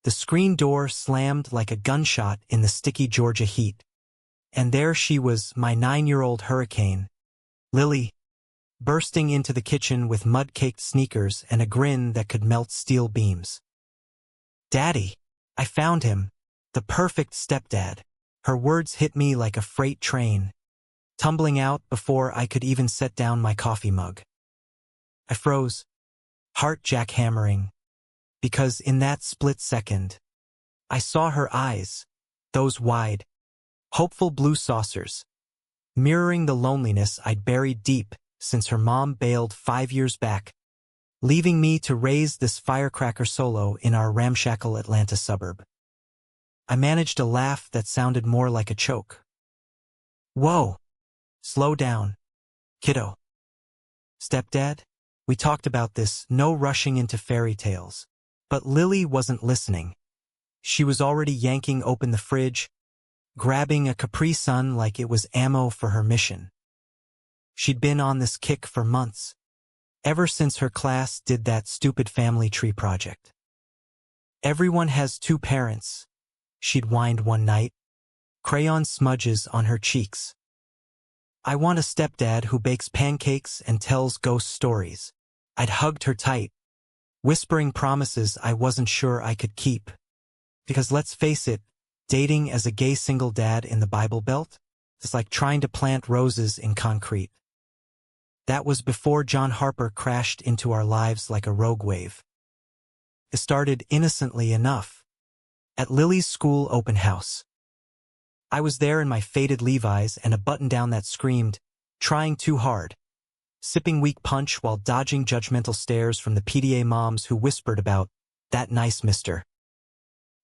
The screen door slammed like a gunshot in the sticky Georgia heat. And there she was, my 9-year-old hurricane, Lily, bursting into the kitchen with mud-caked sneakers and a grin that could melt steel beams. "Daddy, I found him, the perfect stepdad." Her words hit me like a freight train, tumbling out before I could even set down my coffee mug. I froze, heart jackhammering, because in that split second, I saw her eyes, those wide, hopeful blue saucers, mirroring the loneliness I'd buried deep since her mom bailed 5 years back, leaving me to raise this firecracker solo in our ramshackle Atlanta suburb. I managed a laugh that sounded more like a choke. "Whoa! Slow down, kiddo. Stepdad, we talked about this, no rushing into fairy tales." But Lily wasn't listening. She was already yanking open the fridge, grabbing a Capri Sun like it was ammo for her mission. She'd been on this kick for months, ever since her class did that stupid family tree project. "Everyone has 2 parents," she'd whined one night, crayon smudges on her cheeks. "I want a stepdad who bakes pancakes and tells ghost stories." I'd hugged her tight, whispering promises I wasn't sure I could keep. Because let's face it, dating as a gay single dad in the Bible Belt is like trying to plant roses in concrete. That was before John Harper crashed into our lives like a rogue wave. It started innocently enough, at Lily's school open house. I was there in my faded Levi's and a button-down that screamed, "Trying too hard," sipping weak punch while dodging judgmental stares from the PTA moms who whispered about that nice Mr.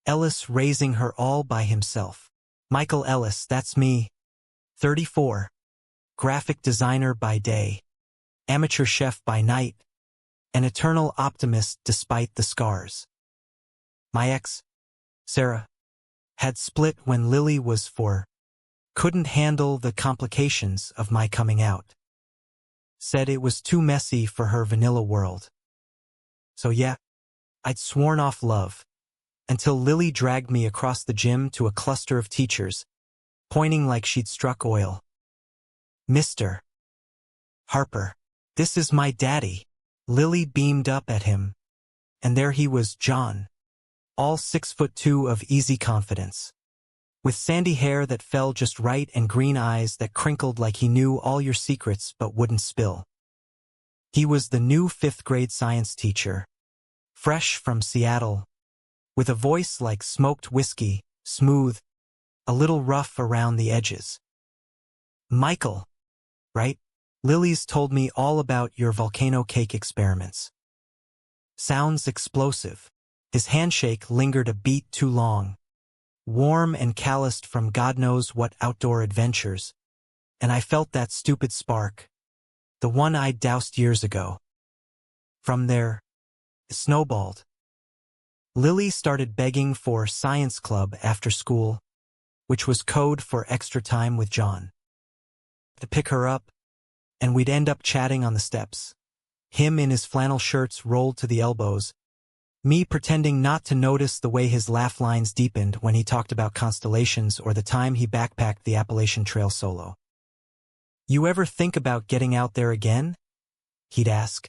Ellis raising her all by himself. Michael Ellis, that's me, 34, graphic designer by day, amateur chef by night, an eternal optimist despite the scars. My ex, Sarah, had split when Lily was 4, couldn't handle the complications of my coming out. Said it was too messy for her vanilla world. So yeah, I'd sworn off love, until Lily dragged me across the gym to a cluster of teachers, pointing like she'd struck oil. "Mr. Harper, this is my daddy." Lily beamed up at him, and there he was, John, all 6'2" of easy confidence, with sandy hair that fell just right and green eyes that crinkled like he knew all your secrets but wouldn't spill. He was the new 5th-grade science teacher, fresh from Seattle, with a voice like smoked whiskey, smooth, a little rough around the edges. "Michael, right? Lily's told me all about your volcano cake experiments." Sounds explosive. His handshake lingered a beat too long, warm and calloused from God knows what outdoor adventures, and I felt that stupid spark, the one I'd doused years ago. From there, it snowballed. Lily started begging for science club after school, which was code for extra time with John. To pick her up, and we'd end up chatting on the steps, him in his flannel shirts rolled to the elbows, me pretending not to notice the way his laugh lines deepened when he talked about constellations or the time he backpacked the Appalachian Trail solo. "You ever think about getting out there again?" he'd ask,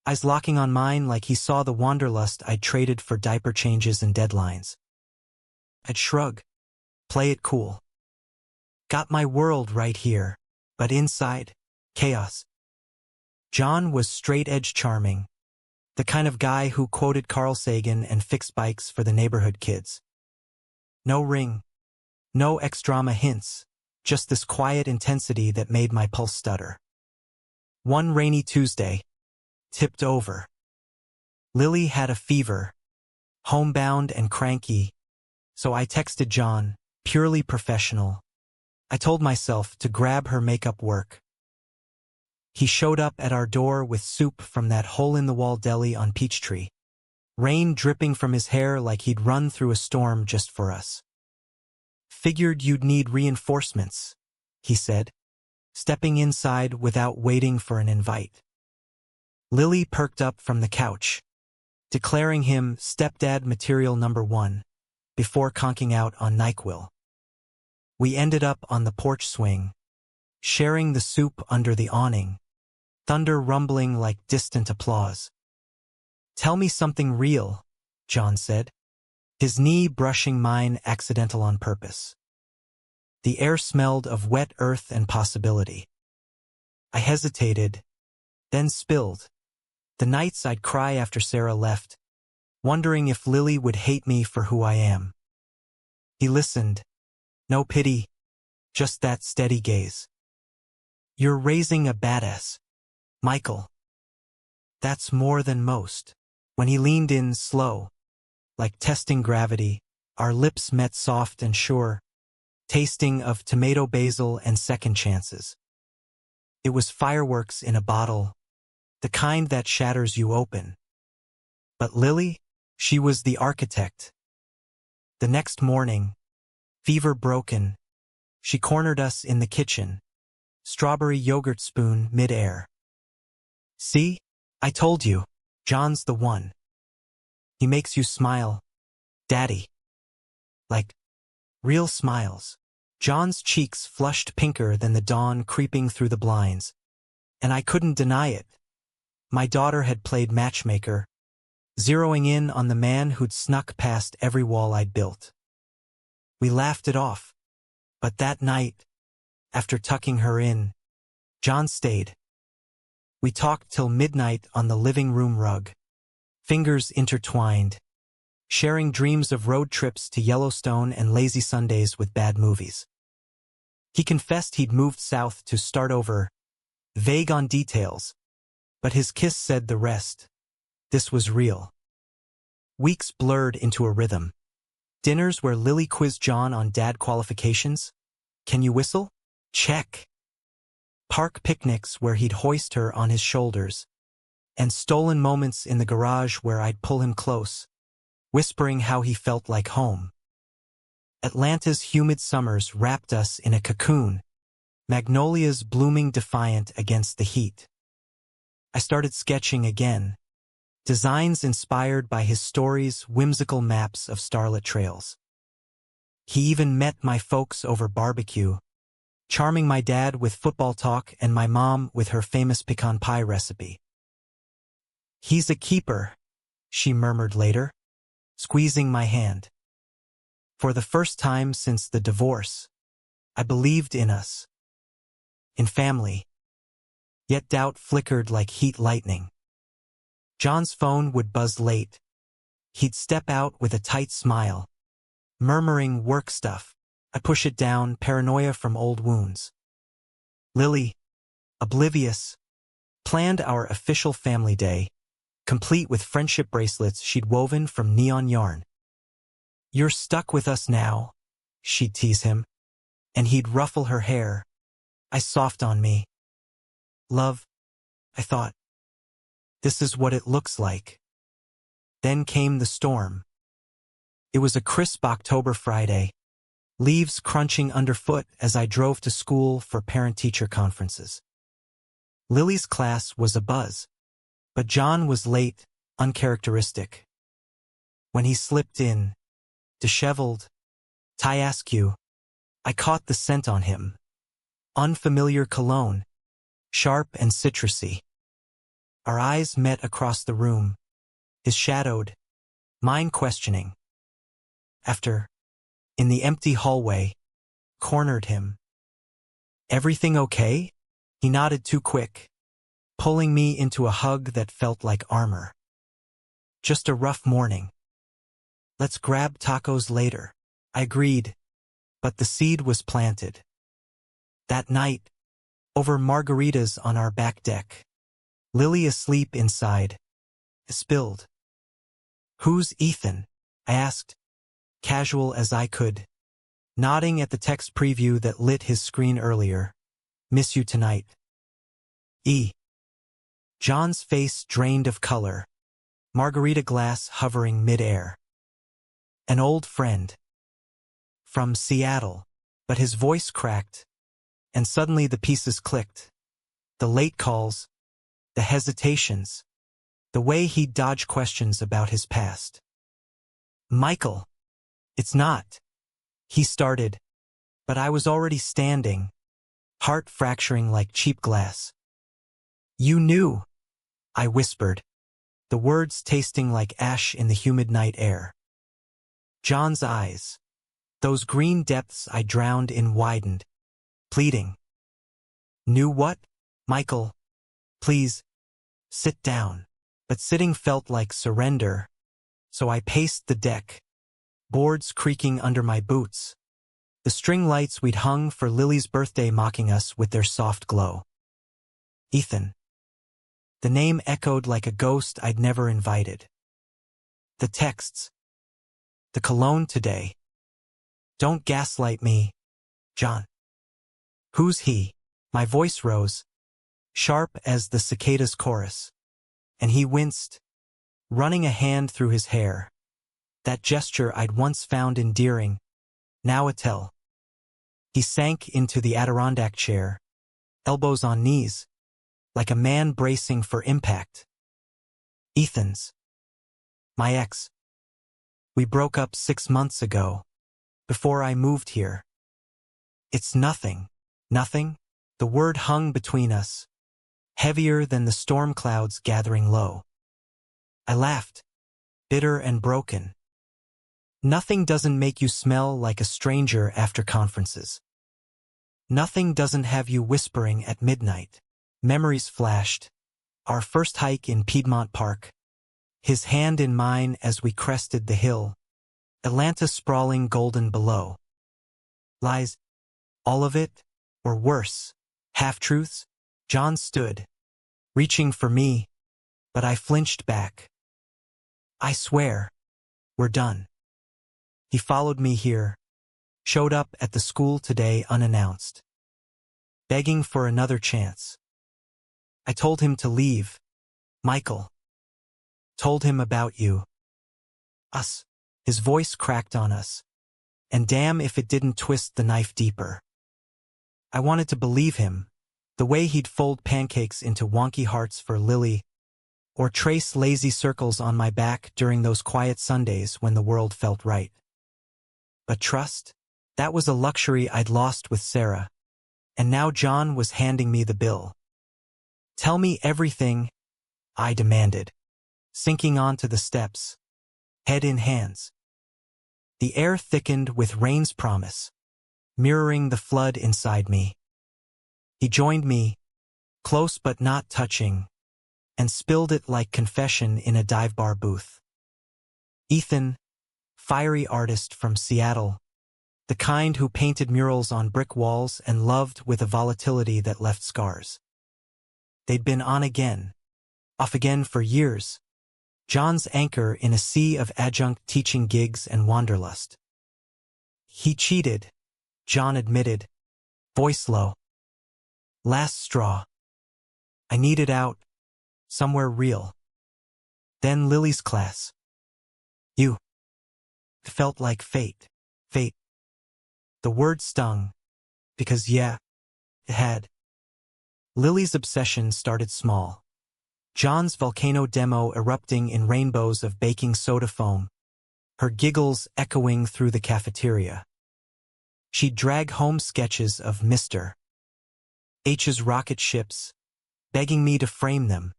eyes locking on mine like he saw the wanderlust I'd traded for diaper changes and deadlines. I'd shrug, play it cool. Got my world right here, but inside, chaos. John was straight-edge charming, the kind of guy who quoted Carl Sagan and fixed bikes for the neighborhood kids. No ring, no ex-drama hints, just this quiet intensity that made my pulse stutter. One rainy Tuesday, tipped over. Lily had a fever, homebound and cranky, so I texted John, purely professional. I told myself to grab her makeup work. He showed up at our door with soup from that hole-in-the-wall deli on Peachtree, rain dripping from his hair like he'd run through a storm just for us. "Figured you'd need reinforcements," he said, stepping inside without waiting for an invite. Lily perked up from the couch, declaring him stepdad material #1, before conking out on NyQuil. We ended up on the porch swing, sharing the soup under the awning, thunder rumbling like distant applause. "Tell me something real," John said, his knee brushing mine accidental on purpose. The air smelled of wet earth and possibility. I hesitated, then spilled. The nights I'd cry after Sarah left, wondering if Lily would hate me for who I am. He listened. No pity, just that steady gaze. "You're raising a badass, Michael. That's more than most." When he leaned in slow, like testing gravity, our lips met soft and sure, tasting of tomato basil and second chances. It was fireworks in a bottle, the kind that shatters you open. But Lily, she was the architect. The next morning, fever broken, she cornered us in the kitchen, strawberry yogurt spoon mid-air. "See? I told you, John's the one. He makes you smile, Daddy." Like real smiles. John's cheeks flushed pinker than the dawn creeping through the blinds, and I couldn't deny it. My daughter had played matchmaker, zeroing in on the man who'd snuck past every wall I'd built. We laughed it off, but that night, after tucking her in, John stayed. We talked till midnight on the living room rug, fingers intertwined, sharing dreams of road trips to Yellowstone and lazy Sundays with bad movies. He confessed he'd moved south to start over, vague on details, but his kiss said the rest. This was real. Weeks blurred into a rhythm. Dinners where Lily quizzed John on dad qualifications. "Can you whistle?" Check. Park picnics where he'd hoist her on his shoulders, and stolen moments in the garage where I'd pull him close, whispering how he felt like home. Atlanta's humid summers wrapped us in a cocoon, magnolias blooming defiant against the heat. I started sketching again, designs inspired by his story's whimsical maps of starlit trails. He even met my folks over barbecue, charming my dad with football talk and my mom with her famous pecan pie recipe. "He's a keeper," she murmured later, squeezing my hand. For the first time since the divorce, I believed in us, in family. Yet doubt flickered like heat lightning. John's phone would buzz late. He'd step out with a tight smile, murmuring work stuff. I push it down, paranoia from old wounds. Lily, oblivious, planned our official family day, complete with friendship bracelets she'd woven from neon yarn. "You're stuck with us now," she'd tease him, and he'd ruffle her hair, eyes soft on me. "Love," I thought. "This is what it looks like." Then came the storm. It was a crisp October Friday, leaves crunching underfoot as I drove to school for parent-teacher conferences. Lily's class was abuzz, but John was late, uncharacteristic. When he slipped in, disheveled, tie askew, I caught the scent on him. Unfamiliar cologne, sharp and citrusy. Our eyes met across the room, his shadowed, mine questioning. After, in the empty hallway, cornered him. "Everything okay?" He nodded too quick, pulling me into a hug that felt like armor. "Just a rough morning. Let's grab tacos later." I agreed, but the seed was planted. That night, over margaritas on our back deck, Lily asleep inside, spilled. "Who's Ethan?" I asked, casual as I could, nodding at the text preview that lit his screen earlier. "Miss you tonight." E. John's face drained of color, margarita glass hovering mid-air. "An old friend. From Seattle." But his voice cracked, and suddenly the pieces clicked. The late calls, the hesitations, The way he'd dodge questions about his past. Michael. It's not. He started. But I was already standing, heart fracturing like cheap glass. You knew, I whispered, the words tasting like ash in the humid night air. John's eyes, those green depths I drowned in, widened, pleading. Knew what? Michael, please, sit down. But sitting felt like surrender, so I paced the deck, boards creaking under my boots, the string lights we'd hung for Lily's birthday mocking us with their soft glow. Ethan. The name echoed like a ghost I'd never invited. The texts. The cologne today. Don't gaslight me, John. Who's he? My voice rose, sharp as the cicada's chorus. And he winced, running a hand through his hair. That gesture I'd once found endearing, now a tell. He sank into the Adirondack chair, elbows on knees, like a man bracing for impact. Ethan's. My ex. We broke up 6 months ago, before I moved here. It's nothing. Nothing? The word hung between us, heavier than the storm clouds gathering low. I laughed, bitter and broken. Nothing doesn't make you smell like a stranger after conferences. Nothing doesn't have you whispering at midnight. Memories flashed. Our first hike in Piedmont Park. His hand in mine as we crested the hill. Atlanta sprawling golden below. Lies. All of it? Or worse? Half-truths? John stood, reaching for me, but I flinched back. I swear, we're done. He followed me here, showed up at the school today unannounced, begging for another chance. I told him to leave, Michael. Told him about you. Us. His voice cracked on us, and damn if it didn't twist the knife deeper. I wanted to believe him, the way he'd fold pancakes into wonky hearts for Lily, or trace lazy circles on my back during those quiet Sundays when the world felt right. But trust? That was a luxury I'd lost with Sarah, and now John was handing me the bill. Tell me everything, I demanded, sinking onto the steps, head in hands. The air thickened with rain's promise, mirroring the flood inside me. He joined me, close but not touching, and spilled it like confession in a dive bar booth. Ethan, fiery artist from Seattle, the kind who painted murals on brick walls and loved with a volatility that left scars. They'd been on again, off again for years, John's anchor in a sea of adjunct teaching gigs and wanderlust. He cheated, John admitted, voice low. Last straw. I needed out, somewhere real. Then Lily's class. You. It felt like fate. Fate. The word stung, because yeah, it had. Lily's obsession started small. John's volcano demo erupting in rainbows of baking soda foam, her giggles echoing through the cafeteria. She'd drag home sketches of Mr. H's rocket ships, begging me to frame them.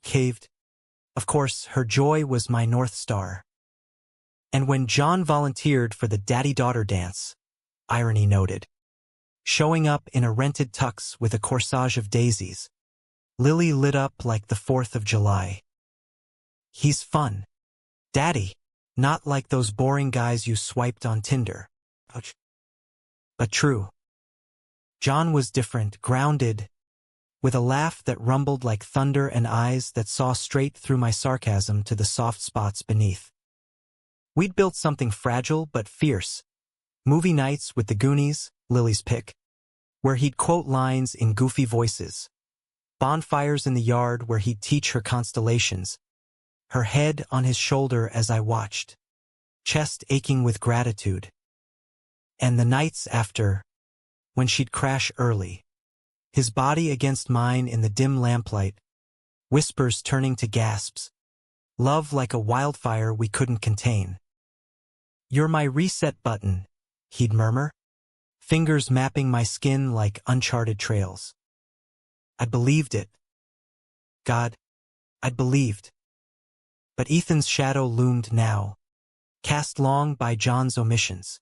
Caved. Of course, her joy was my North Star. And when John volunteered for the daddy-daughter dance, irony noted, showing up in a rented tux with a corsage of daisies, Lily lit up like the 4th of July. He's fun. Daddy, not like those boring guys you swiped on Tinder. Ouch. But true. John was different, grounded, with a laugh that rumbled like thunder and eyes that saw straight through my sarcasm to the soft spots beneath. We'd built something fragile but fierce. Movie nights with the Goonies, Lily's pick, where he'd quote lines in goofy voices. Bonfires in the yard where he'd teach her constellations, her head on his shoulder as I watched, chest aching with gratitude. And the nights after, when she'd crash early, his body against mine in the dim lamplight, whispers turning to gasps, love like a wildfire we couldn't contain. "You're my reset button," he'd murmur, fingers mapping my skin like uncharted trails. I believed it. God, I'd believed. But Ethan's shadow loomed now, cast long by John's omissions.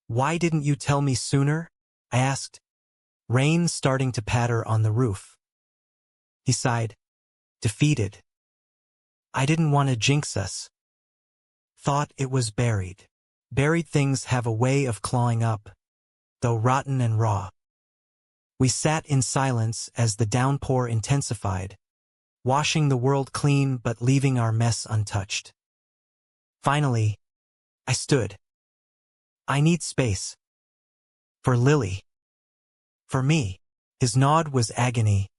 "Why didn't you tell me sooner?" I asked, rain starting to patter on the roof. He sighed, defeated. "I didn't want to jinx us. Thought it was buried. Buried things have a way of clawing up, though rotten and raw." We sat in silence as the downpour intensified, washing the world clean but leaving our mess untouched. Finally, I stood. "I need space. For Lily. For me." His nod was agony,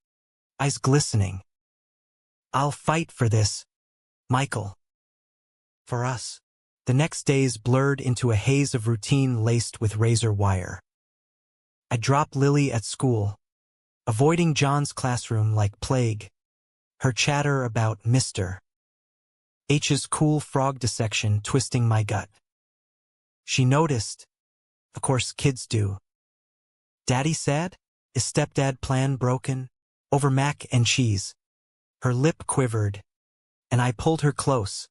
eyes glistening. "I'll fight for this, Michael. For us." The next days blurred into a haze of routine laced with razor wire. I dropped Lily at school, avoiding John's classroom like plague, her chatter about Mr. H's cool frog dissection twisting my gut. She noticed. Of course kids do. "Daddy sad? Is stepdad plan broken?" Over mac and cheese. Her lip quivered, and I pulled her close,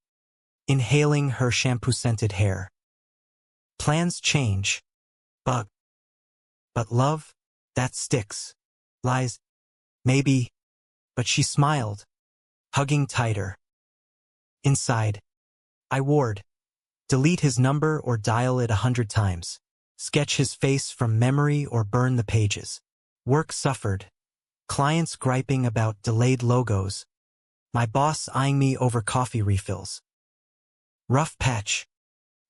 inhaling her shampoo-scented hair. "Plans change. But love, that sticks. Lies. Maybe." But she smiled, hugging tighter. Inside, I warred. Delete his number or dial it 100 times. Sketch his face from memory or burn the pages. Work suffered. Clients griping about delayed logos. My boss eyeing me over coffee refills. Rough patch.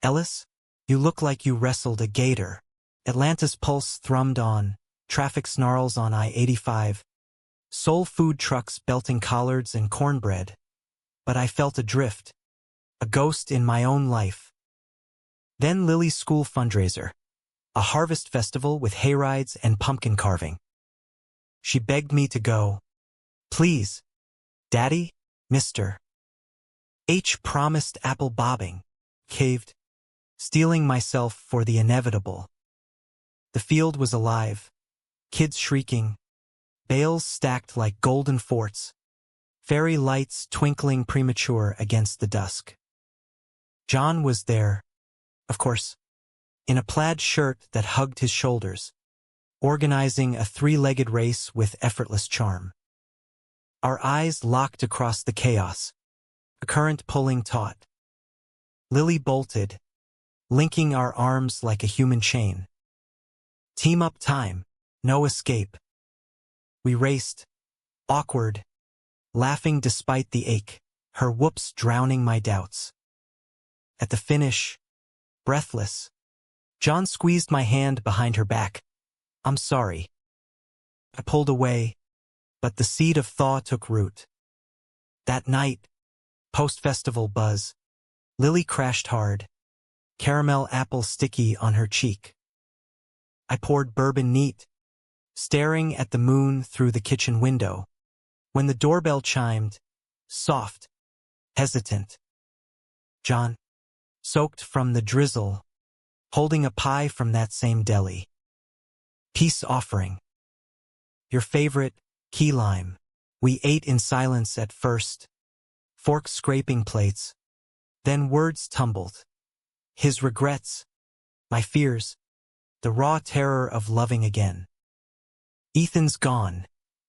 "Ellis, you look like you wrestled a gator." Atlanta's pulse thrummed on, traffic snarls on I-85. Soul food trucks belting collards and cornbread. But I felt adrift, a ghost in my own life. Then Lily's school fundraiser, a harvest festival with hayrides and pumpkin carving. She begged me to go. "Please, Daddy, Mr. H promised apple bobbing." Caved, steeling myself for the inevitable. The field was alive, kids shrieking, bales stacked like golden forts, fairy lights twinkling premature against the dusk. John was there, of course, in a plaid shirt that hugged his shoulders, organizing a three-legged race with effortless charm. Our eyes locked across the chaos, a current pulling taut. Lily bolted, linking our arms like a human chain. Team up time, no escape. We raced, awkward, laughing despite the ache, her whoops drowning my doubts. At the finish, breathless, John squeezed my hand behind her back. "I'm sorry." I pulled away, but the seed of thaw took root. That night, post-festival buzz, Lily crashed hard, caramel apple sticky on her cheek. I poured bourbon neat, staring at the moon through the kitchen window, when the doorbell chimed, soft, hesitant. John, soaked from the drizzle, holding a pie from that same deli. "Peace offering. Your favorite, key lime." We ate in silence at first, forks scraping plates, then words tumbled. His regrets, my fears, the raw terror of loving again. "Ethan's gone,"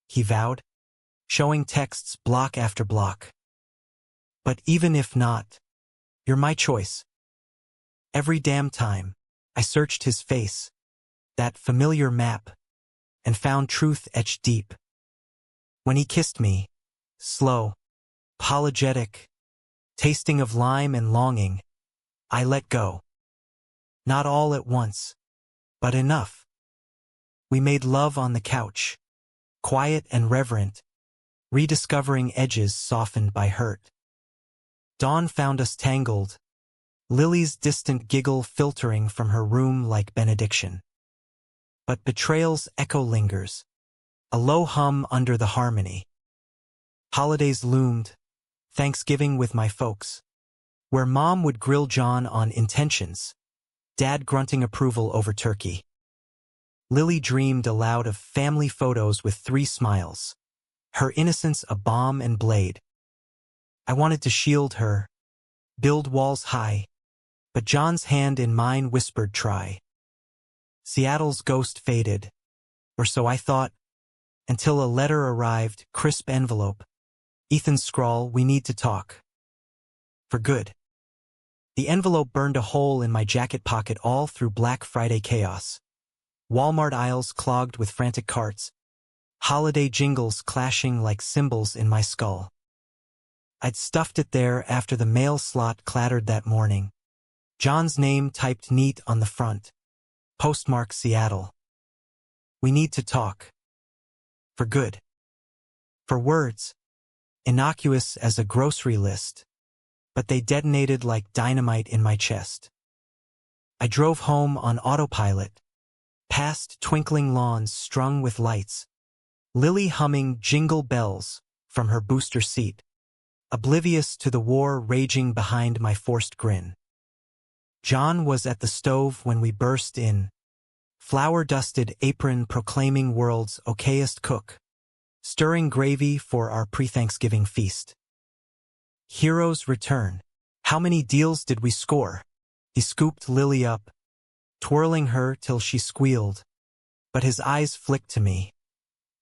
he vowed, showing texts block after block. "But even if not, you're my choice." Every damn time, I searched his face, that familiar map, and found truth etched deep. When he kissed me, slow, apologetic, tasting of lime and longing, I let go. Not all at once, but enough. We made love on the couch, quiet and reverent, rediscovering edges softened by hurt. Dawn found us tangled, Lily's distant giggle filtering from her room like benediction. But betrayal's echo lingers, a low hum under the harmony. Holidays loomed. Thanksgiving with my folks, where Mom would grill John on intentions, Dad grunting approval over turkey. Lily dreamed aloud of family photos with 3 smiles, her innocence a bomb and blade. I wanted to shield her, build walls high, but John's hand in mine whispered try. Seattle's ghost faded, or so I thought, until a letter arrived, crisp envelope. Ethan's scrawl, "We need to talk." For good. The envelope burned a hole in my jacket pocket all through Black Friday chaos. Walmart aisles clogged with frantic carts, holiday jingles clashing like cymbals in my skull. I'd stuffed it there after the mail slot clattered that morning. John's name typed neat on the front. Postmark Seattle. We need to talk. For good. For words, innocuous as a grocery list, but they detonated like dynamite in my chest. I drove home on autopilot, past twinkling lawns strung with lights, Lily humming Jingle Bells from her booster seat, oblivious to the war raging behind my forced grin. John was at the stove when we burst in, flour-dusted apron proclaiming world's okayest cook, stirring gravy for our pre-Thanksgiving feast. Heroes return. How many deals did we score? He scooped Lily up, twirling her till she squealed, but his eyes flicked to me,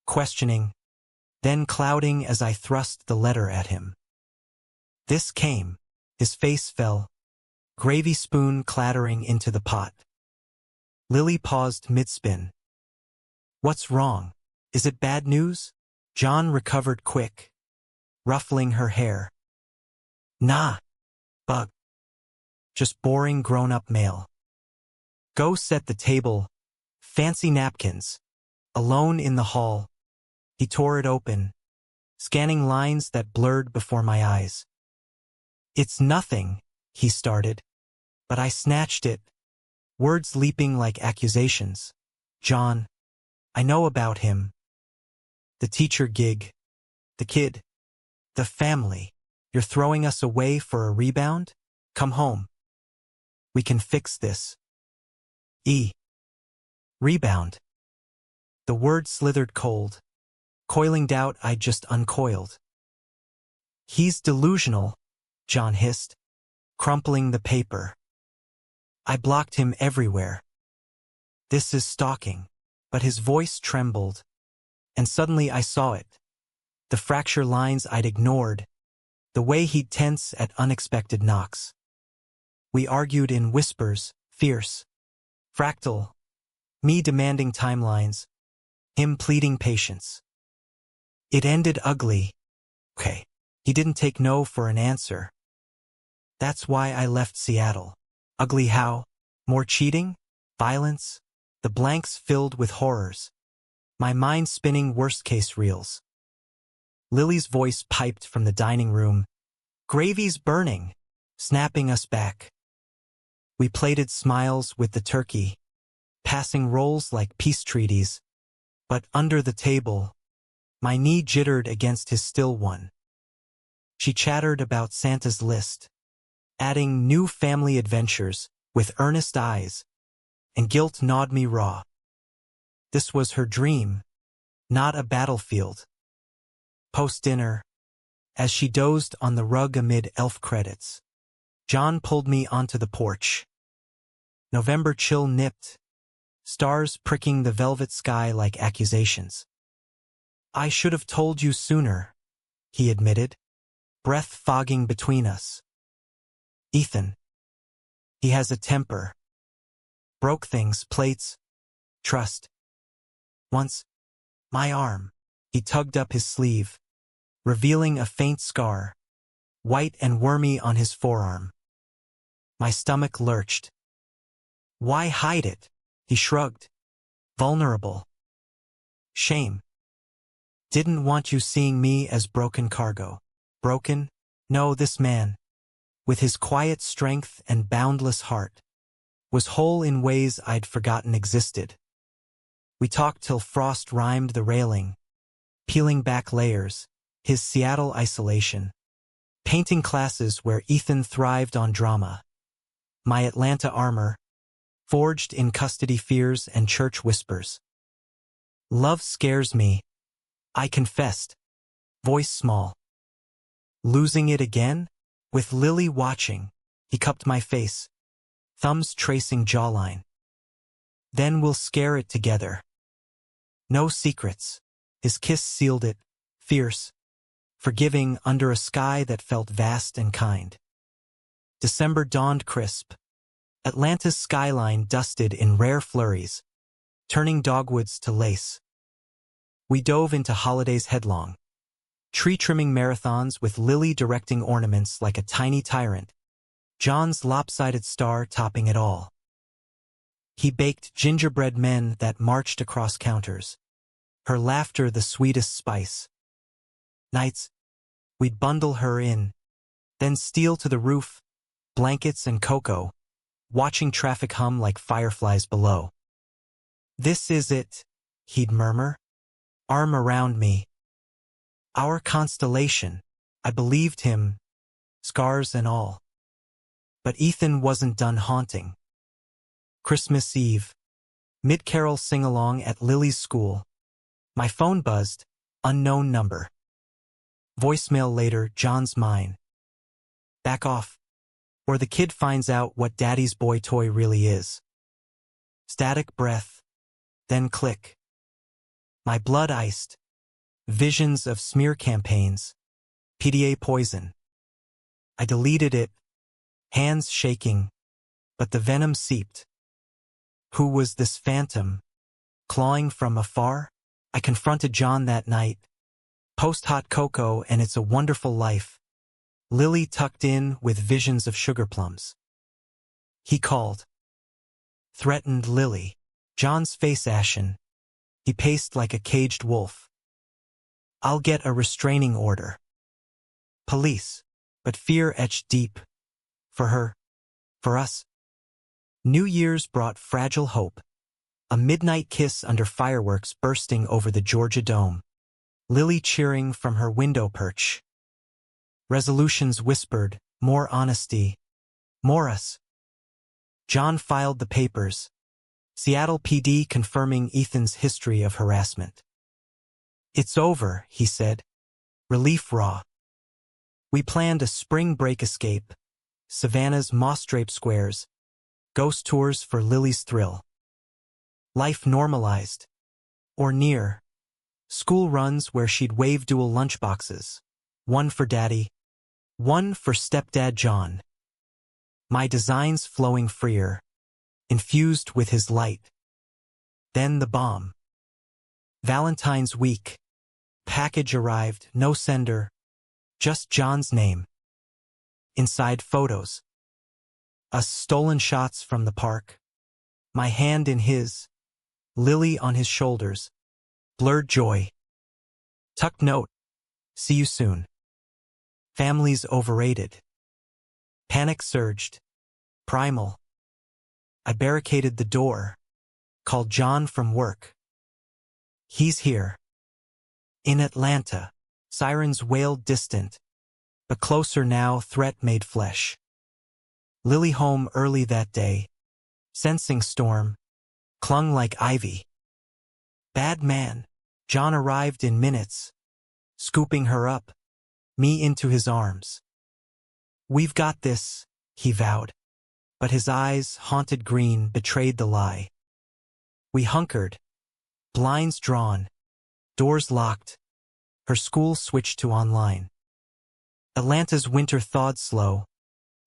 questioning, then clouding as I thrust the letter at him. This came. His face fell, gravy spoon clattering into the pot. Lily paused mid-spin. What's wrong? Is it bad news? John recovered quick, ruffling her hair. Nah, bug. Just boring grown-up mail. Go set the table. Fancy napkins. Alone in the hall. He tore it open, scanning lines that blurred before my eyes. It's nothing, he started, but I snatched it, words leaping like accusations. John, I know about him. The teacher gig. The kid. The family. You're throwing us away for a rebound? Come home. We can fix this. Rebound. The word slithered cold. Coiling doubt I'd just uncoiled. He's delusional, John hissed, crumpling the paper. I blocked him everywhere. This is stalking. But his voice trembled, and suddenly I saw it. The fracture lines I'd ignored, the way he'd tense at unexpected knocks. We argued in whispers, fierce, fractal, me demanding timelines, him pleading patience. It ended ugly. Okay, he didn't take no for an answer. That's why I left Seattle. Ugly how? More cheating? Violence? The blanks filled with horrors. My mind spinning worst-case reels. Lily's voice piped from the dining room. Gravy's burning, snapping us back. We plated smiles with the turkey, passing rolls like peace treaties. But under the table, my knee jittered against his still one. She chattered about Santa's list, adding new family adventures with earnest eyes, and guilt gnawed me raw. This was her dream, not a battlefield. Post-dinner, as she dozed on the rug amid elf credits, John pulled me onto the porch. November chill nipped, stars pricking the velvet sky like accusations. I should have told you sooner, he admitted, breath fogging between us. Ethan. He has a temper. Broke things, plates, trust. Once, my arm. He tugged up his sleeve, revealing a faint scar, white and wormy on his forearm. My stomach lurched. Why hide it? He shrugged. Vulnerable. Shame. Didn't want you seeing me as broken cargo. Broken? No, this man, with his quiet strength and boundless heart, was whole in ways I'd forgotten existed. We talked till frost rimed the railing, peeling back layers, his Seattle isolation. Painting classes where Ethan thrived on drama. My Atlanta armor, forged in custody fears and church whispers. Love scares me, I confessed, voice small. Losing it again? With Lily watching, he cupped my face, thumbs tracing jawline. Then we'll scare it together. No secrets. His kiss sealed it, fierce, forgiving under a sky that felt vast and kind. December dawned crisp. Atlanta's skyline dusted in rare flurries, turning dogwoods to lace. We dove into holidays headlong. Tree-trimming marathons with Lily directing ornaments like a tiny tyrant, John's lopsided star topping it all. He baked gingerbread men that marched across counters, her laughter the sweetest spice. Nights, we'd bundle her in, then steal to the roof, blankets and cocoa, watching traffic hum like fireflies below. This is it, he'd murmur, arm around me. Our constellation, I believed him, scars and all. But Ethan wasn't done haunting. Christmas Eve, mid-carol sing-along at Lily's school. My phone buzzed, unknown number. Voicemail later, John's mine. Back off, or the kid finds out what daddy's boy toy really is. Static breath, then click. My blood iced. Visions of smear campaigns. PDA poison. I deleted it, hands shaking, but the venom seeped. Who was this phantom, clawing from afar? I confronted John that night. Post-hot cocoa and It's a Wonderful Life. Lily tucked in with visions of sugar plums. He called. Threatened Lily. John's face ashen. He paced like a caged wolf. I'll get a restraining order. Police, but fear etched deep. For her. For us. New Year's brought fragile hope. A midnight kiss under fireworks bursting over the Georgia Dome. Lily cheering from her window perch. Resolutions whispered, more honesty. More us. John filed the papers. Seattle PD confirming Ethan's history of harassment. It's over, he said. Relief raw. We planned a spring break escape. Savannah's moss-draped squares. Ghost tours for Lily's thrill. Life normalized. Or near. School runs where she'd wave dual lunchboxes. One for Daddy. One for Stepdad John. My designs flowing freer. Infused with his light. Then the bomb. Valentine's week. Package arrived, no sender. Just John's name. Inside photos. Us stolen shots from the park. My hand in his. Lily on his shoulders. Blurred joy. Tucked note. See you soon. Family's overrated. Panic surged. Primal. I barricaded the door. Called John from work. He's here. In Atlanta. Sirens wailed distant. But closer now, threat made flesh. Lily home early that day. Sensing storm. Clung like ivy. Bad man. John arrived in minutes. Scooping her up. Me into his arms. We've got this, he vowed. But his eyes, haunted green, betrayed the lie. We hunkered. Blinds drawn. Doors locked. Her school switched to online. Atlanta's winter thawed slow.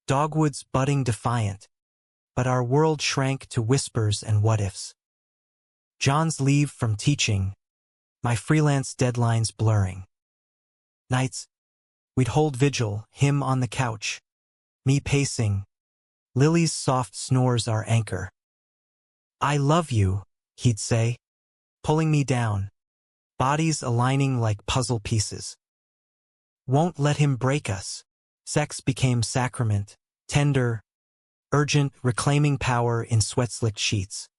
Dogwoods budding defiant. But our world shrank to whispers and what-ifs. John's leave from teaching. My freelance deadlines blurring. Nights, we'd hold vigil, him on the couch. Me pacing. Lily's soft snores our anchor. I love you, he'd say, pulling me down. Bodies aligning like puzzle pieces. Won't let him break us. Sex became sacrament, tender, urgent, reclaiming power in sweat-slicked sheets.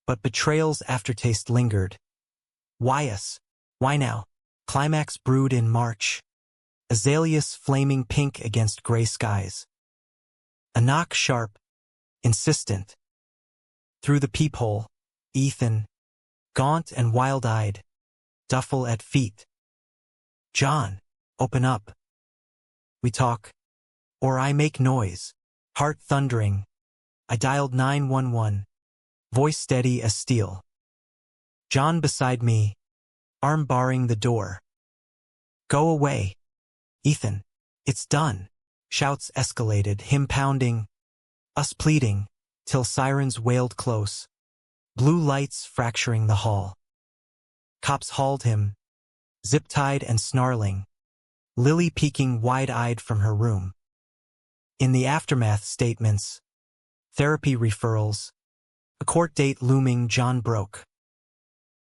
But betrayal's aftertaste lingered. Why us? Why now? Climax brewed in March. Azaleas flaming pink against gray skies. A knock sharp, insistent. Through the peephole, Ethan, gaunt and wild-eyed, duffel at feet. John, open up. We talk, or I make noise, heart thundering. I dialed 911, voice steady as steel. John beside me, arm barring the door. Go away, Ethan, it's done. Shouts escalated, him pounding, us pleading, till sirens wailed close. Blue lights fracturing the hall. Cops hauled him, zip-tied and snarling. Lily peeking wide-eyed from her room. In the aftermath, statements, therapy referrals, a court date looming. John broke.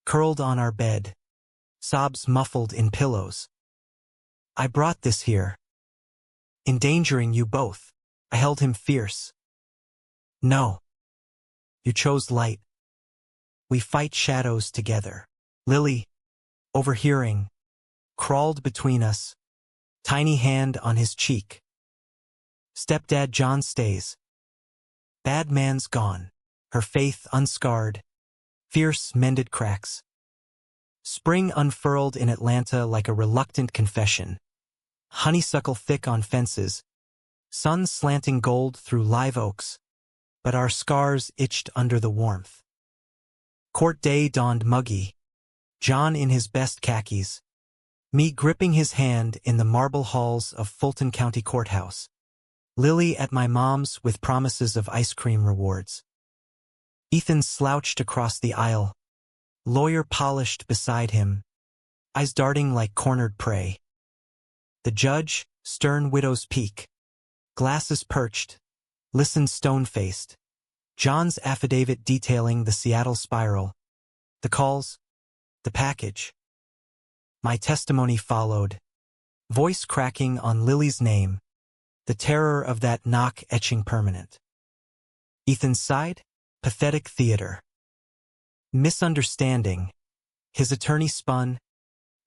Curled on our bed, sobs muffled in pillows. I brought this here, endangering you both. I held him fierce. No. You chose light. We fight shadows together. Lily, overhearing, crawled between us, tiny hand on his cheek. Stepdad John stays. Bad man's gone, her faith unscarred, fierce mended cracks. Spring unfurled in Atlanta like a reluctant confession. Honeysuckle thick on fences, sun slanting gold through live oaks, but our scars itched under the warmth. Court day dawned muggy, John in his best khakis, me gripping his hand in the marble halls of Fulton County Courthouse. Lily at my mom's with promises of ice cream rewards. Ethan slouched across the aisle, lawyer polished beside him, eyes darting like cornered prey. The judge, stern widow's peak, glasses perched, listened stone-faced. John's affidavit detailing the Seattle spiral, the calls, the package. My testimony followed, voice cracking on Lily's name, the terror of that knock etching permanent. Ethan's side, pathetic theater. Misunderstanding, his attorney spun,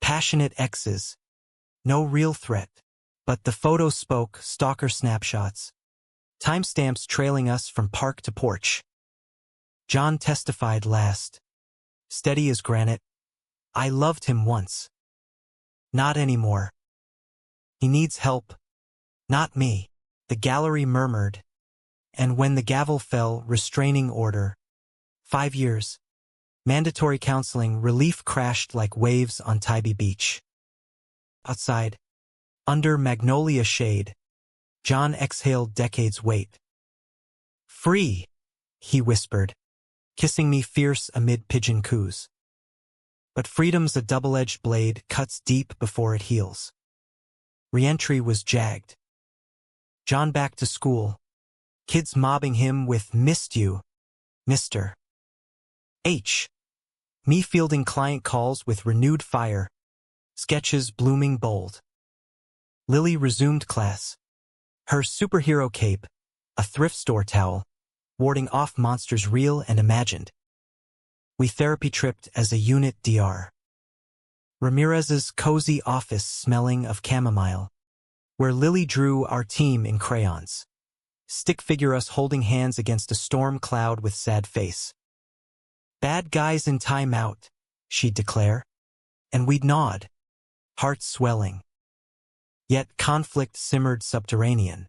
passionate exes, no real threat, but the photo spoke, stalker snapshots, timestamps trailing us from park to porch. John testified last, steady as granite. I loved him once. Not anymore. He needs help. Not me, the gallery murmured, and when the gavel fell, restraining order. 5 years. Mandatory counseling, relief crashed like waves on Tybee Beach. Outside, under magnolia shade, John exhaled decades' weight. Free, he whispered, kissing me fierce amid pigeon coos. But freedom's a double-edged blade, cuts deep before it heals. Reentry was jagged. John back to school. Kids mobbing him with "Missed you, Mr. H." Me fielding client calls with renewed fire. Sketches blooming bold. Lily resumed class. Her superhero cape, a thrift store towel, warding off monsters real and imagined. We therapy tripped as a unit DR. Ramirez's cozy office smelling of chamomile, where Lily drew our team in crayons. Stick figure us holding hands against a storm cloud with sad face. Bad guys in timeout, she'd declare, and we'd nod, hearts swelling. Yet conflict simmered subterranean.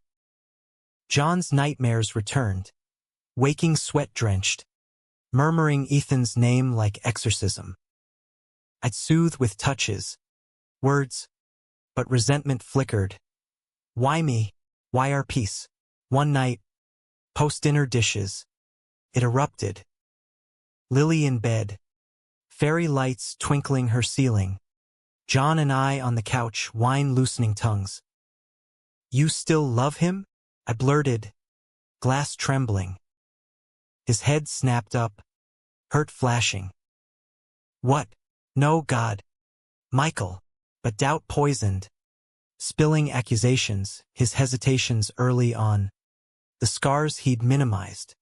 John's nightmares returned, waking sweat-drenched, murmuring Ethan's name like exorcism. I'd soothe with touches, words, but resentment flickered. Why me? Why our peace? One night, post-dinner dishes, it erupted. Lily in bed, fairy lights twinkling her ceiling. John and I on the couch, wine loosening tongues. You still love him? I blurted, glass trembling. His head snapped up, hurt flashing. What? No, God. Michael, but doubt poisoned. Spilling accusations, his hesitations early on. The scars he'd minimized.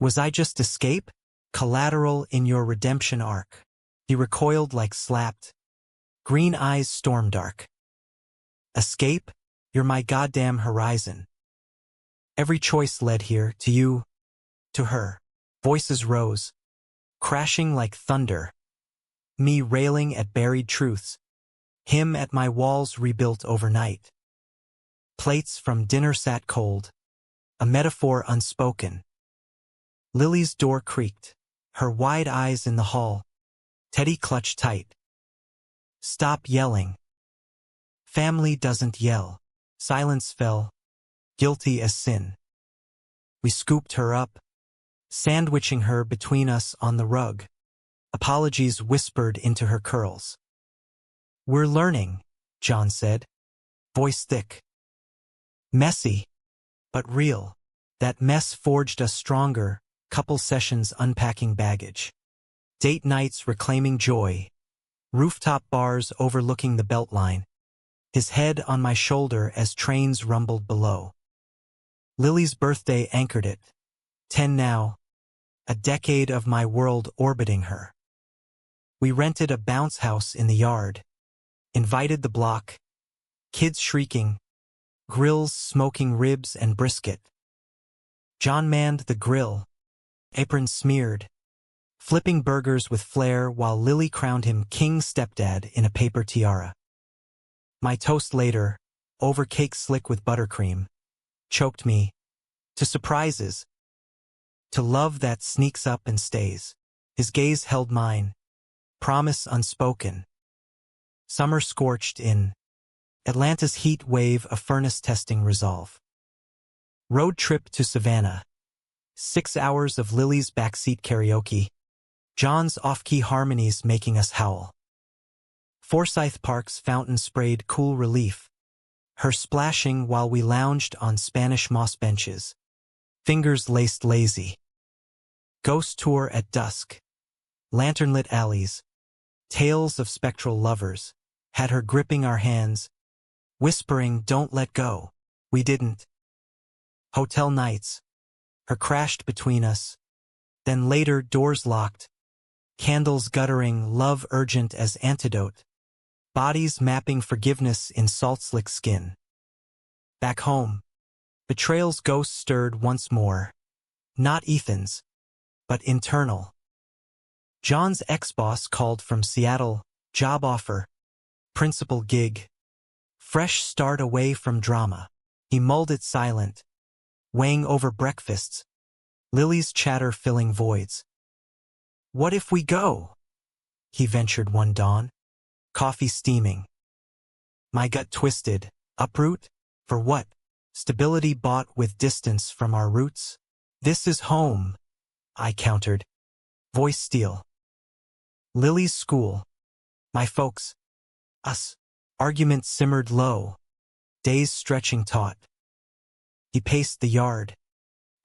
Was I just escape? Collateral in your redemption arc. He recoiled like slapped. Green eyes storm dark. Escape? You're my goddamn horizon. Every choice led here, to you, to her. Voices rose, crashing like thunder. Me railing at buried truths. Him at my walls rebuilt overnight. Plates from dinner sat cold. A metaphor unspoken. Lily's door creaked, her wide eyes in the hall. Teddy clutched tight. Stop yelling. Family doesn't yell. Silence fell, guilty as sin. We scooped her up, sandwiching her between us on the rug. Apologies whispered into her curls. We're learning, John said, voice thick. Messy, but real. That mess forged us stronger, couple sessions unpacking baggage. Date nights reclaiming joy. Rooftop bars overlooking the Beltline. His head on my shoulder as trains rumbled below. Lily's birthday anchored it. 10 now. A decade of my world orbiting her. We rented a bounce house in the yard. Invited the block. Kids shrieking. Grills smoking ribs and brisket. John manned the grill. Apron smeared. Flipping burgers with flair while Lily crowned him King Stepdad in a paper tiara. My toast later, over cake slick with buttercream, choked me. To surprises. To love that sneaks up and stays. His gaze held mine. Promise unspoken. Summer scorched in. Atlanta's heat wave a furnace testing resolve. Road trip to Savannah. 6 hours of Lily's backseat karaoke. John's off-key harmonies making us howl. Forsyth Park's fountain sprayed cool relief. Her splashing while we lounged on Spanish moss benches. Fingers laced lazy. Ghost tour at dusk. Lantern-lit alleys. Tales of spectral lovers. Had her gripping our hands. Whispering, don't let go. We didn't. Hotel nights. Her crashed between us. Then later, doors locked. Candles guttering, love urgent as antidote. Bodies mapping forgiveness in salt-slick skin. Back home. Betrayal's ghost stirred once more. Not Ethan's, but internal. John's ex-boss called from Seattle, job offer, principal gig. Fresh start away from drama. He mulled it silent, weighing over breakfasts. Lily's chatter filling voids. What if we go? He ventured one dawn. Coffee steaming. My gut twisted. Uproot? For what? Stability bought with distance from our roots? This is home, I countered. Voice steel. Lily's school. My folks. Us. Argument simmered low. Days stretching taut. He paced the yard.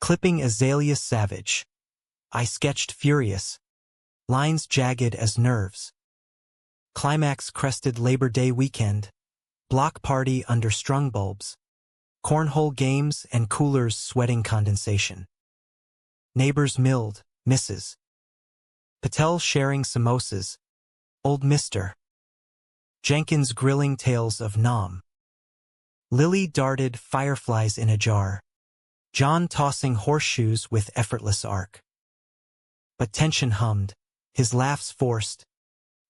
Clipping azalea savage. I sketched furious. Lines jagged as nerves. Climax crested Labor Day weekend. Block party under strung bulbs. Cornhole games and coolers sweating condensation. Neighbors milled, Mrs. Patel sharing samosas. Old Mr. Jenkins grilling tales of Nam. Lily darted fireflies in a jar. John tossing horseshoes with effortless arc. But tension hummed, his laughs forced.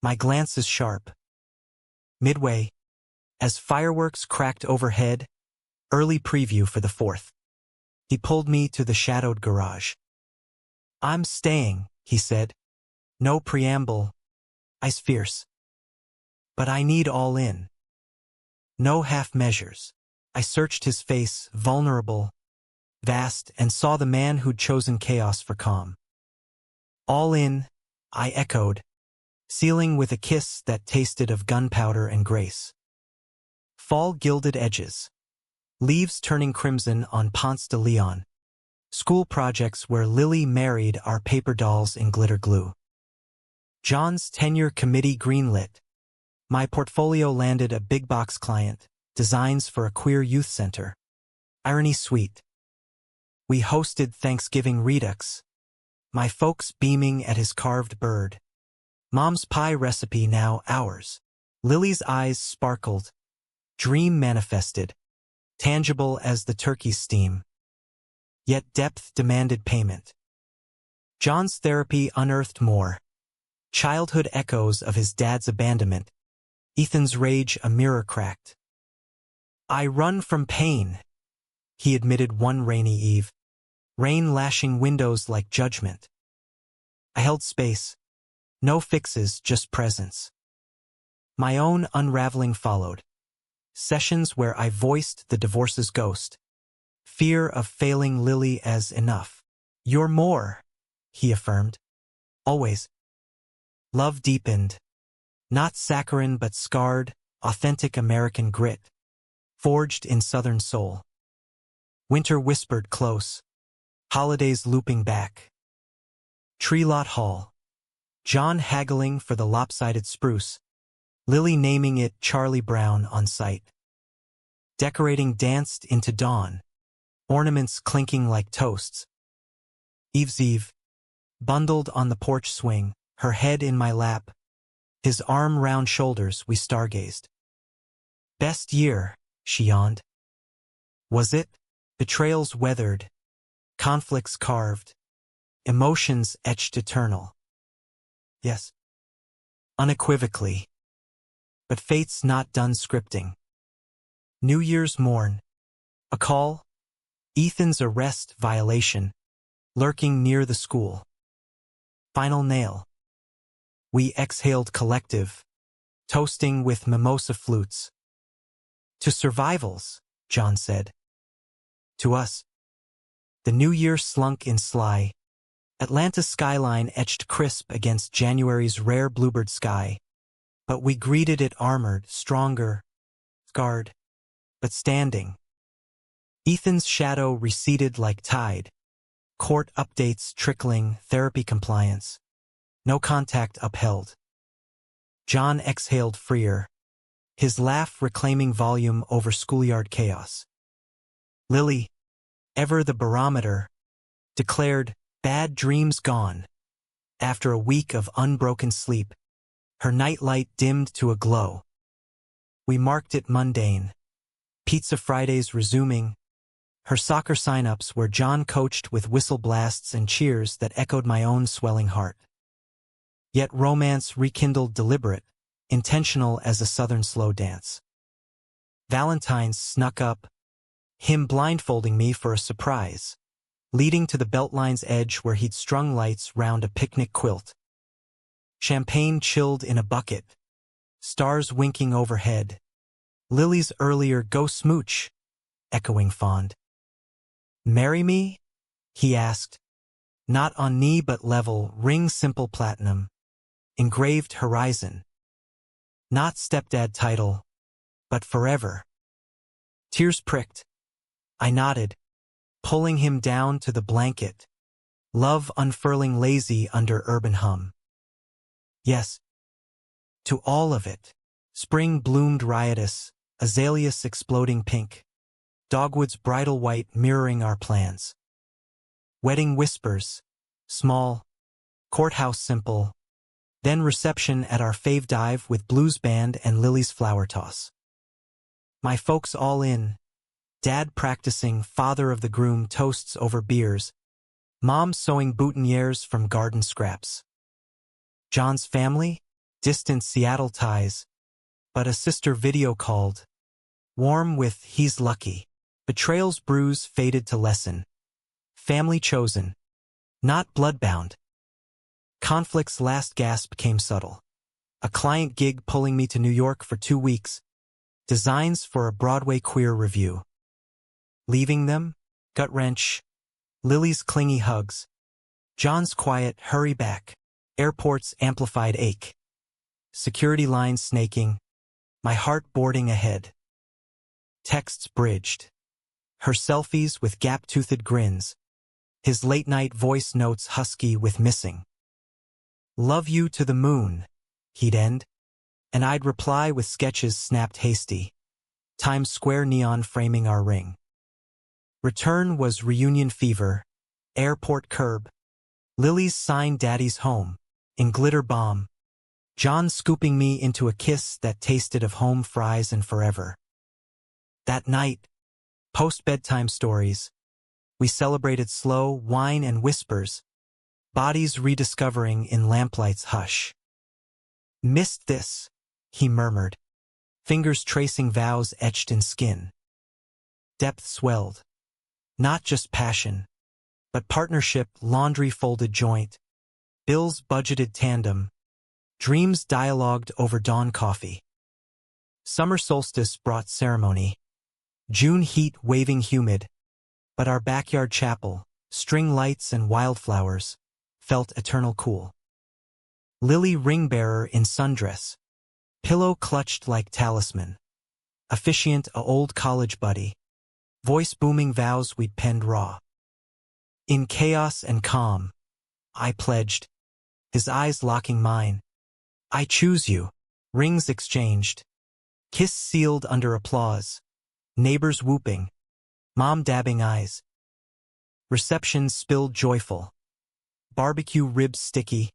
My glances sharp. Midway, as fireworks cracked overhead, early preview for the 4th. He pulled me to the shadowed garage. I'm staying, he said. No preamble. Ice fierce. But I need all in. No half measures. I searched his face, vulnerable, vast, and saw the man who'd chosen chaos for calm. All in, I echoed, sealing with a kiss that tasted of gunpowder and grace. Fall gilded edges. Leaves turning crimson on Ponce de Leon. School projects where Lily married our paper dolls in glitter glue. John's tenure committee greenlit. My portfolio landed a big box client, designs for a queer youth center. Irony sweet. We hosted Thanksgiving redux. My folks beaming at his carved bird. Mom's pie recipe now ours. Lily's eyes sparkled. Dream manifested, tangible as the turkey's steam. Yet depth demanded payment. John's therapy unearthed more. Childhood echoes of his dad's abandonment. Ethan's rage a mirror cracked. "I run from pain," he admitted one rainy eve. Rain lashing windows like judgment. I held space. No fixes, just presence. My own unraveling followed. Sessions where I voiced the divorce's ghost. Fear of failing Lily as enough. "You're more," he affirmed. "Always." Love deepened. Not saccharine but scarred, authentic American grit. Forged in Southern soul. Winter whispered close. Holidays looping back. Tree lot hall. John haggling for the lopsided spruce. Lily naming it Charlie Brown on sight. Decorating danced into dawn. Ornaments clinking like toasts. Eve's Eve. Bundled on the porch swing, her head in my lap. His arm round shoulders, we stargazed. "Best year," she yawned. Was it? Betrayals weathered. Conflicts carved. Emotions etched eternal. Yes. Unequivocally. But fate's not done scripting. New Year's morn. A call. Ethan's arrest violation. Lurking near the school. Final nail. We exhaled collective. Toasting with mimosa flutes. "To survivals," John said. To us. The new year slunk in sly. Atlanta's skyline etched crisp against January's rare bluebird sky. But we greeted it armored, stronger, scarred, but standing. Ethan's shadow receded like tide. Court updates trickling, therapy compliance. No contact upheld. John exhaled freer. His laugh reclaiming volume over schoolyard chaos. Lily, ever the barometer, declared, "Bad dreams gone." After a week of unbroken sleep, her nightlight dimmed to a glow. We marked it mundane. Pizza Fridays resuming. Her soccer sign-ups where John coached with whistle blasts and cheers that echoed my own swelling heart. Yet romance rekindled deliberate, intentional as a southern slow dance. Valentine's snuck up, him blindfolding me for a surprise, leading to the beltline's edge where he'd strung lights round a picnic quilt. Champagne chilled in a bucket, stars winking overhead. Lily's earlier "go smooch," echoing fond. "Marry me?" he asked. Not on knee but level, ring simple platinum. Engraved horizon. Not stepdad title, but forever. Tears pricked. I nodded, pulling him down to the blanket. Love unfurling lazy under urban hum. Yes. To all of it. Spring bloomed riotous, azaleas exploding pink. Dogwoods bridal white mirroring our plans. Wedding whispers, small. Courthouse simple. Then reception at our fave dive with blues band and Lily's flower toss. My folks all in. Dad practicing father of the groom toasts over beers. Mom sewing boutonnieres from garden scraps. John's family? Distant Seattle ties. But a sister video called. Warm with "he's lucky." Betrayal's bruise faded to lessen. Family chosen. Not bloodbound. Conflict's last gasp came subtle. A client gig pulling me to New York for 2 weeks. Designs for a Broadway queer review. Leaving them? Gut wrench. Lily's clingy hugs. John's quiet "hurry back." Airport's amplified ache. Security lines snaking. My heart boarding ahead. Texts bridged. Her selfies with gap-toothed grins. His late-night voice notes husky with missing. "Love you to the moon," he'd end. And I'd reply with sketches snapped hasty. Times Square neon framing our ring. Return was reunion fever. Airport curb. Lily's sign "Daddy's home." In glitter bomb. John scooping me into a kiss that tasted of home fries and forever. That night, post-bedtime stories, we celebrated slow wine and whispers, bodies rediscovering in lamplight's hush. Missed this, he murmured, fingers tracing vows etched in skin. Depth swelled. Not just passion, but partnership, laundry-folded joint, bills budgeted tandem, dreams dialogued over dawn coffee. Summer solstice brought ceremony, June heat waving humid, but our backyard chapel, string lights and wildflowers, felt eternal cool. Lily ring-bearer in sundress, pillow clutched like talisman, officiant a old college buddy, voice booming vows we'd penned raw. In chaos and calm, I pledged, his eyes locking mine. I choose you, rings exchanged, kiss sealed under applause, neighbors whooping, mom dabbing eyes. Receptions spilled joyful, barbecue ribs sticky,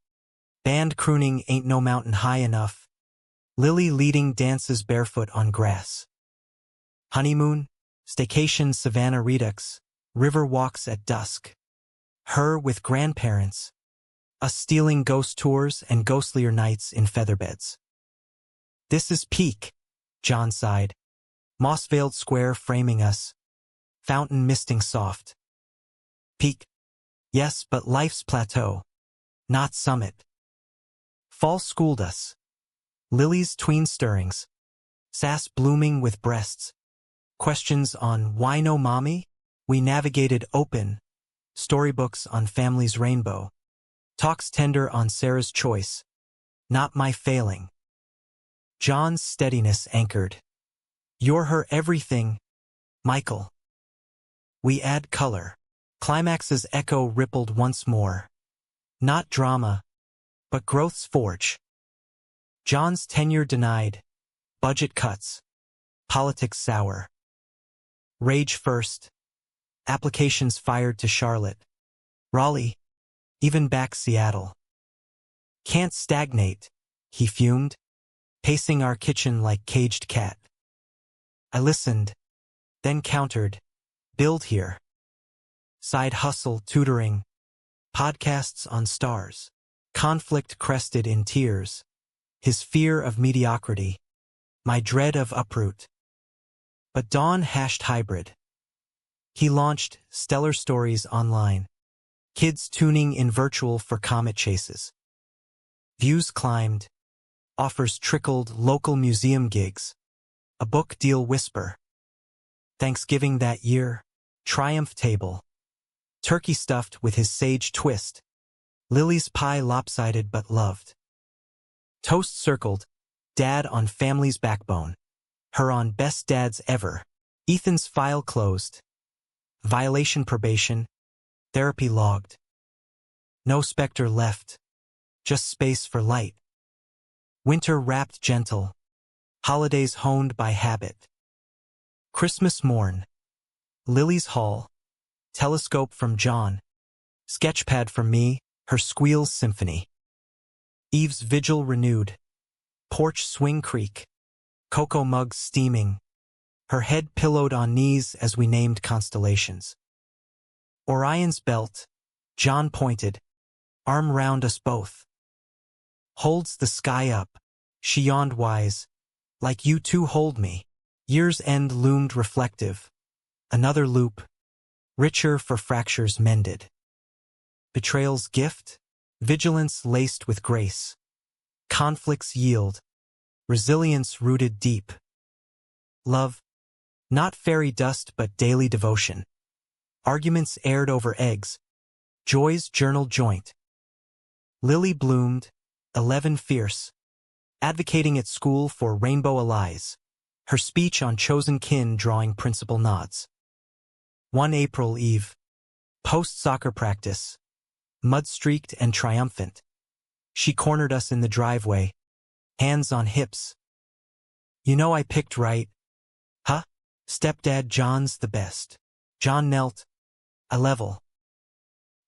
band crooning Ain't No Mountain High Enough, Lily leading dances barefoot on grass. Honeymoon, staycation Savannah Redux, river walks at dusk. Her with grandparents, us stealing ghost tours and ghostlier nights in featherbeds. This is peak, John sighed, moss-veiled square framing us, fountain misting soft. Peak, yes, but life's plateau, not summit. Fall schooled us. Lily's tween stirrings, sass blooming with breasts, questions on why no mommy? We navigated open, storybooks on family's rainbow, talks tender on Sarah's choice, not my failing. John's steadiness anchored. You're her everything, Michael. We add color. Climax's echo rippled once more. Not drama, but growth's forge. John's tenure denied. Budget cuts. Politics sour. Rage first. Applications fired to Charlotte, Raleigh, even back Seattle. Can't stagnate, he fumed, pacing our kitchen like caged cat. I listened, then countered, build here. Side hustle, tutoring, podcasts on stars. Conflict crested in tears, his fear of mediocrity, my dread of uproot. But Dawn hashed hybrid. He launched Stellar Stories online, kids tuning in virtual for comet chases. Views climbed, offers trickled, local museum gigs, a book deal whisper. Thanksgiving that year, triumph table, turkey stuffed with his sage twist, Lily's pie lopsided but loved. Toast circled, dad on family's backbone, her on best dads ever, Ethan's file closed. Violation probation, therapy logged. No specter left, just space for light. Winter wrapped gentle, holidays honed by habit. Christmas morn, Lily's hall, telescope from John, sketchpad from me, her squeals symphony. Eve's vigil renewed, porch swing creak, cocoa mugs steaming, her head pillowed on knees as we named constellations. Orion's belt, John pointed, arm round us both. Holds the sky up, she yawned wise, like you two hold me. Year's end loomed reflective, another loop, richer for fractures mended. Betrayal's gift, vigilance laced with grace. Conflicts yield, resilience rooted deep. Love, not fairy dust but daily devotion. Arguments aired over eggs, joy's journal joint. Lily bloomed, 11 fierce, advocating at school for rainbow allies, her speech on chosen kin drawing principal nods. One April Eve, post-soccer practice, mud-streaked and triumphant. She cornered us in the driveway, hands on hips. You know I picked right. Huh? Stepdad John's the best. John knelt, a level.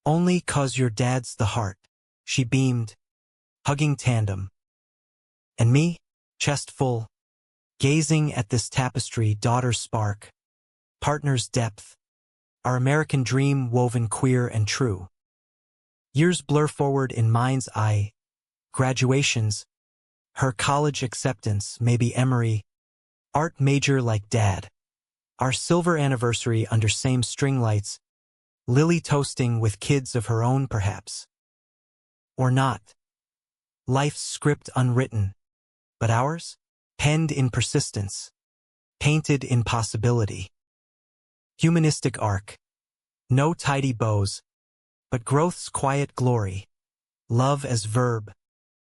Only 'cause your dad's the heart. She beamed, hugging tandem. And me, chest full, gazing at this tapestry, daughter's spark, partner's depth, our American dream woven queer and true. Years blur forward in mind's eye, graduations, her college acceptance, maybe Emory, art major like dad, our silver anniversary under same string lights, Lily toasting with kids of her own perhaps. Or not. Life's script unwritten, but ours? Penned in persistence, painted in possibility. Humanistic arc. No tidy bows, but growth's quiet glory. Love as verb,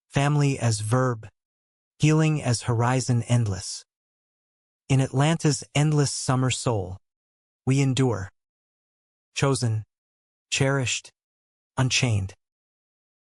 family as verb, healing as horizon endless. In Atlanta's endless summer soul, we endure. Chosen, cherished, unchained.